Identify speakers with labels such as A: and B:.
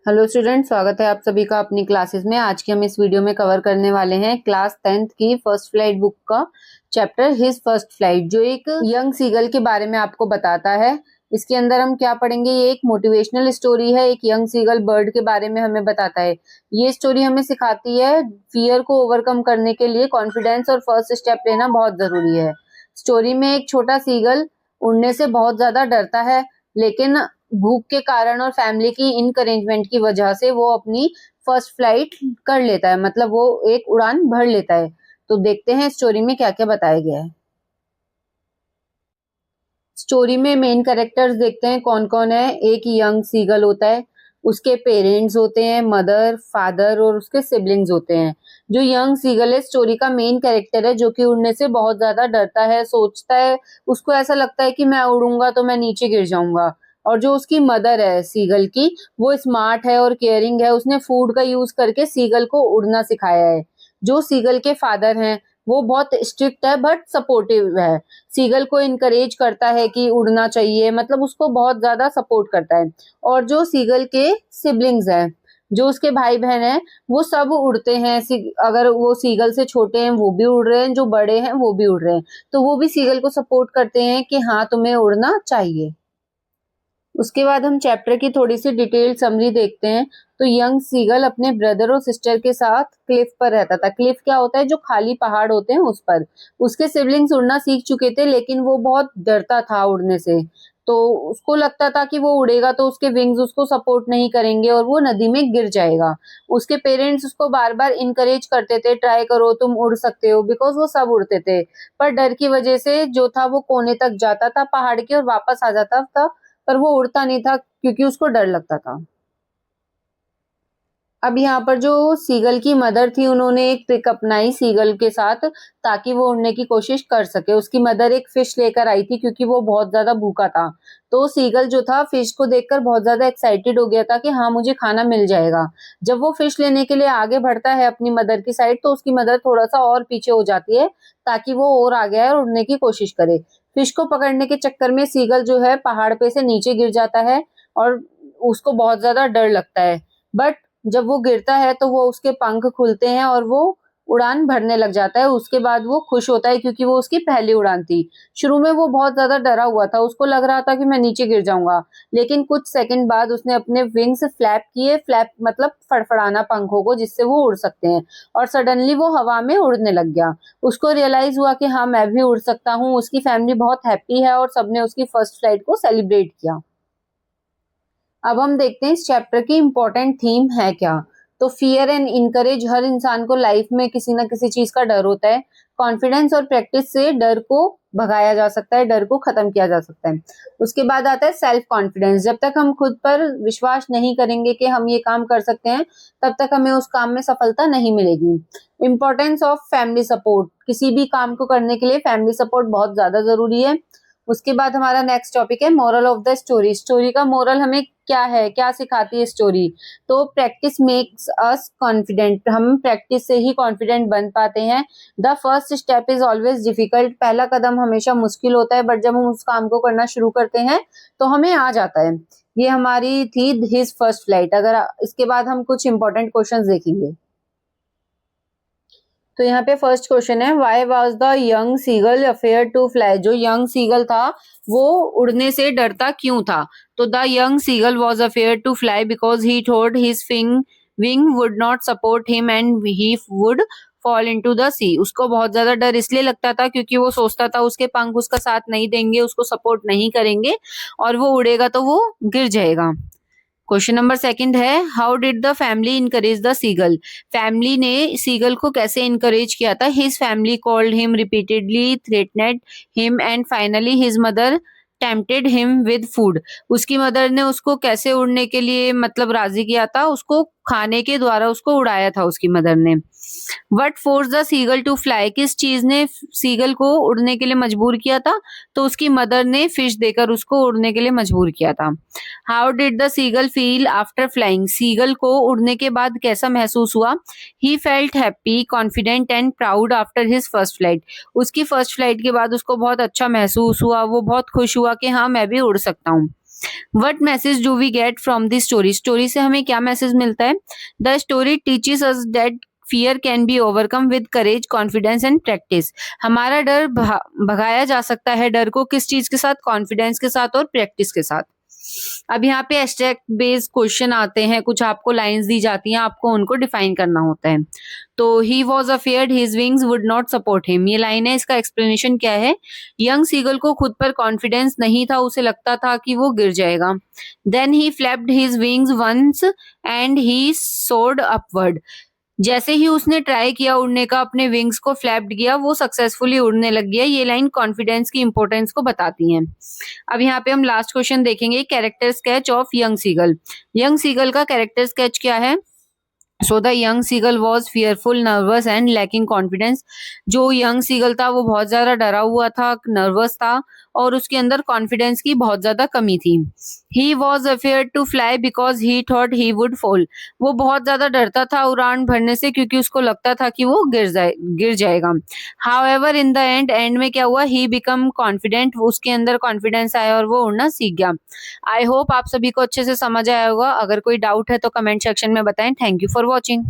A: Hello student, स्वागत है आप सभी का अपनी क्लासेस में। आज की हम इस वीडियो में कवर करने वाले हैं क्लास 10th की फर्स्ट फ्लाइट बुक का चैप्टर हिज फर्स्ट फ्लाइट, जो एक यंग सीगल के बारे में आपको बताता है। इसके अंदर हम क्या पढ़ेंगे, ये एक मोटिवेशनल स्टोरी है, एक यंग सीगल बर्ड के बारे में हमें बताता है। ये स्टोरी हमें सिखाती है फियर को ओवरकम करने के लिए कॉन्फिडेंस और फर्स्ट स्टेप लेना बहुत जरूरी है। स्टोरी में एक छोटा सीगल उड़ने से बहुत ज्यादा डरता है, लेकिन भूख के कारण और फैमिली की इनकरेजमेंट की वजह से वो अपनी फर्स्ट फ्लाइट कर लेता है, मतलब वो एक उड़ान भर लेता है। तो देखते हैं स्टोरी में क्या क्या बताया गया है। स्टोरी में मेन कैरेक्टर्स देखते हैं कौन कौन है। एक यंग सीगल होता है, उसके पेरेंट्स होते हैं, मदर, फादर और उसके सिबलिंग्स होते हैं। जो यंग सीगल है स्टोरी का मेन कैरेक्टर है, जो कि उड़ने से बहुत ज्यादा डरता है, सोचता है, उसको ऐसा लगता है कि मैं उड़ूंगा तो मैं नीचे गिर जाऊंगा। और जो उसकी मदर है सीगल की, वो स्मार्ट है और केयरिंग है, उसने फूड का यूज करके सीगल को उड़ना सिखाया है। जो सीगल के फादर हैं वो बहुत स्ट्रिक्ट है बट सपोर्टिव है, सीगल को इनकरेज करता है कि उड़ना चाहिए, मतलब उसको बहुत ज्यादा सपोर्ट करता है। और जो सीगल के सिबलिंग्स हैं, जो उसके भाई बहन हैं, वो सब उड़ते हैं। अगर वो सीगल से छोटे हैं वो भी उड़ रहे हैं, जो बड़े हैं वो भी उड़ रहे हैं, तो वो भी सीगल को सपोर्ट करते हैं कि हाँ तुम्हें उड़ना चाहिए। उसके बाद हम चैप्टर की थोड़ी सी डिटेल समरी देखते हैं। तो यंग सीगल अपने ब्रदर और सिस्टर के साथ क्लिफ पर रहता था। क्लिफ क्या होता है, जो खाली पहाड़ होते हैं उस पर। उसके सिबलिंग्स उड़ना सीख चुके थे, लेकिन वो बहुत डरता था उड़ने से। तो उसको लगता था कि वो उड़ेगा तो उसके विंग्स उसको सपोर्ट नहीं करेंगे और वो नदी में गिर जाएगा। उसके पेरेंट्स उसको बार बार इनकरेज करते थे, ट्राई करो तुम उड़ सकते हो, बिकॉज वो सब उड़ते थे। पर डर की वजह से जो था वो कोने तक जाता था पहाड़ के और वापस आ जाता था, पर वो उड़ता नहीं था क्योंकि उसको डर लगता था। अब यहाँ पर जो सीगल की मदर थी, उन्होंने एक ट्रिक अपनाई सीगल के साथ ताकि वो उड़ने की कोशिश कर सके। उसकी मदर एक फिश लेकर आई थी क्योंकि वो बहुत ज्यादा भूखा था। तो सीगल जो था फिश को देखकर बहुत ज्यादा एक्साइटेड हो गया था कि हाँ मुझे खाना मिल जाएगा। जब वो फिश लेने के लिए आगे बढ़ता है अपनी मदर की साइड, तो उसकी मदर थोड़ा सा और पीछे हो जाती है ताकि वो और आगे आए और उड़ने की कोशिश करे। फिश को पकड़ने के चक्कर में सीगल जो है पहाड़ पे से नीचे गिर जाता है और उसको बहुत ज्यादा डर लगता है। बट जब वो गिरता है तो वो उसके पंख खुलते हैं और वो उड़ान भरने लग जाता है। उसके बाद वो खुश होता है क्योंकि वो उसकी पहली उड़ान थी। शुरू में वो बहुत ज्यादा डरा हुआ था, उसको लग रहा था कि मैं नीचे गिर जाऊंगा, लेकिन कुछ सेकंड बाद उसने अपने विंग्स फ्लैप किए। फ्लैप मतलब फड़फड़ाना पंखों को, जिससे वो उड़ सकते हैं। और सडनली वो हवा में उड़ने लग गया। उसको रियलाइज हुआ कि हाँ मैं भी उड़ सकता हूँ। उसकी फैमिली बहुत हैप्पी है और सबने उसकी फर्स्ट फ्लाइट को सेलिब्रेट किया। अब हम देखते हैं इस चैप्टर की इंपॉर्टेंट थीम है क्या। तो फियर एंड इनकरेज, हर इंसान को लाइफ में किसी ना किसी चीज का डर होता है। कॉन्फिडेंस और प्रैक्टिस से डर को भगाया जा सकता है, डर को खत्म किया जा सकता है। उसके बाद आता है सेल्फ कॉन्फिडेंस। जब तक हम खुद पर विश्वास नहीं करेंगे कि हम ये काम कर सकते हैं, तब तक हमें उस काम में सफलता नहीं मिलेगी। इंपॉर्टेंस ऑफ फैमिली सपोर्ट, किसी भी काम को करने के लिए फैमिली सपोर्ट बहुत ज्यादा जरूरी है। उसके बाद हमारा नेक्स्ट टॉपिक है moral of the story. Story का मोरल हमें क्या है, क्या सिखाती है स्टोरी। तो प्रैक्टिस मेक्स अस कॉन्फिडेंट, हम प्रैक्टिस से ही कॉन्फिडेंट बन पाते हैं। The first step is always difficult, पहला कदम हमेशा मुश्किल होता है, बट जब हम उस काम को करना शुरू करते हैं तो हमें आ जाता है। ये हमारी थी हिज फर्स्ट फ्लाइट। अगर इसके बाद हम कुछ इंपॉर्टेंट क्वेश्चंस देखेंगे। तो यहाँ पे फर्स्ट क्वेश्चन है, why was the young seagull afraid to fly. जो यंग सीगल था वो उड़ने से डरता क्यों था। तो the young seagull was afraid to fly because he thought his wing would not support him and he would fall into the sea. उसको बहुत ज्यादा डर इसलिए लगता था क्योंकि वो सोचता था उसके पंख उसका साथ नहीं देंगे, उसको सपोर्ट नहीं करेंगे और वो उड़ेगा तो वो गिर जाएगा। क्वेश्चन नंबर सेकंड है, how did the family encourage the seagull. Family ने सीगल को कैसे इनकरेज किया था। His family called him repeatedly, threatened him and finally his mother tempted him with food. उसकी मदर ने उसको कैसे उड़ने के लिए मतलब राजी किया था, उसको खाने के द्वारा उसको उड़ाया था उसकी मदर ने। What forced the seagull to fly, किस चीज ने सीगल को उड़ने के लिए मजबूर किया था। तो उसकी मदर ने फिश देकर उसको उड़ने के लिए मजबूर किया था। How did the seagull feel after flying, seagull को उड़ने के बाद कैसा महसूस हुआ। He felt happy, confident and proud after his first flight. उसकी फर्स्ट फ्लाइट के बाद उसको बहुत अच्छा महसूस हुआ, वो बहुत खुश हुआ कि हाँ मैं भी उड़ सकता हूँ। What message do we get from the story? Story से हमें क्या मैसेज मिलता है? The story teaches us that fear can be overcome with courage, confidence and practice. हमारा डर भगाया जा सकता है। डर को किस चीज के साथ? कॉन्फिडेंस के साथ और प्रैक्टिस के साथ। अब यहाँ पे एब्स्ट्रैक्ट बेस्ड क्वेश्चन आते हैं, कुछ आपको लाइंस दी जाती हैं, आपको उनको डिफाइन करना होता है। तो he was afraid his wings would not support him, ये लाइन है, इसका एक्सप्लेनेशन क्या है? यंग सीगल को खुद पर कॉन्फिडेंस नहीं था, उसे लगता था कि वो गिर जाएगा। Then he flapped his wings once and he soared upward. जैसे ही उसने ट्राई किया उड़ने का, अपने विंग्स को फ्लैप्ड किया, वो सक्सेसफुली उड़ने लग गया। ये लाइन कॉन्फिडेंस की इंपॉर्टेंस को बताती है। अब यहाँ पे हम लास्ट क्वेश्चन देखेंगे, character sketch of young seagull. Young seagull का कैरेक्टर स्केच क्या है? So the young seagull was fearful, nervous and lacking confidence. जो यंग सीगल था वो बहुत ज्यादा डरा हुआ था, नर्वस था और उसके अंदर कॉन्फिडेंस की बहुत ज्यादा कमी थी। He was afraid to fly because he thought he would fall. वो बहुत ज्यादा डरता था उड़ान भरने से क्योंकि उसको लगता था कि वो गिर जाएगा। हाउएवर इन द एंड में क्या हुआ? ही बिकम कॉन्फिडेंट, उसके अंदर कॉन्फिडेंस आया और वो उड़ना सीख गया। आई होप आप सभी को अच्छे से समझ आया होगा। अगर कोई डाउट है तो कमेंट सेक्शन में बताएं। Thank you for watching.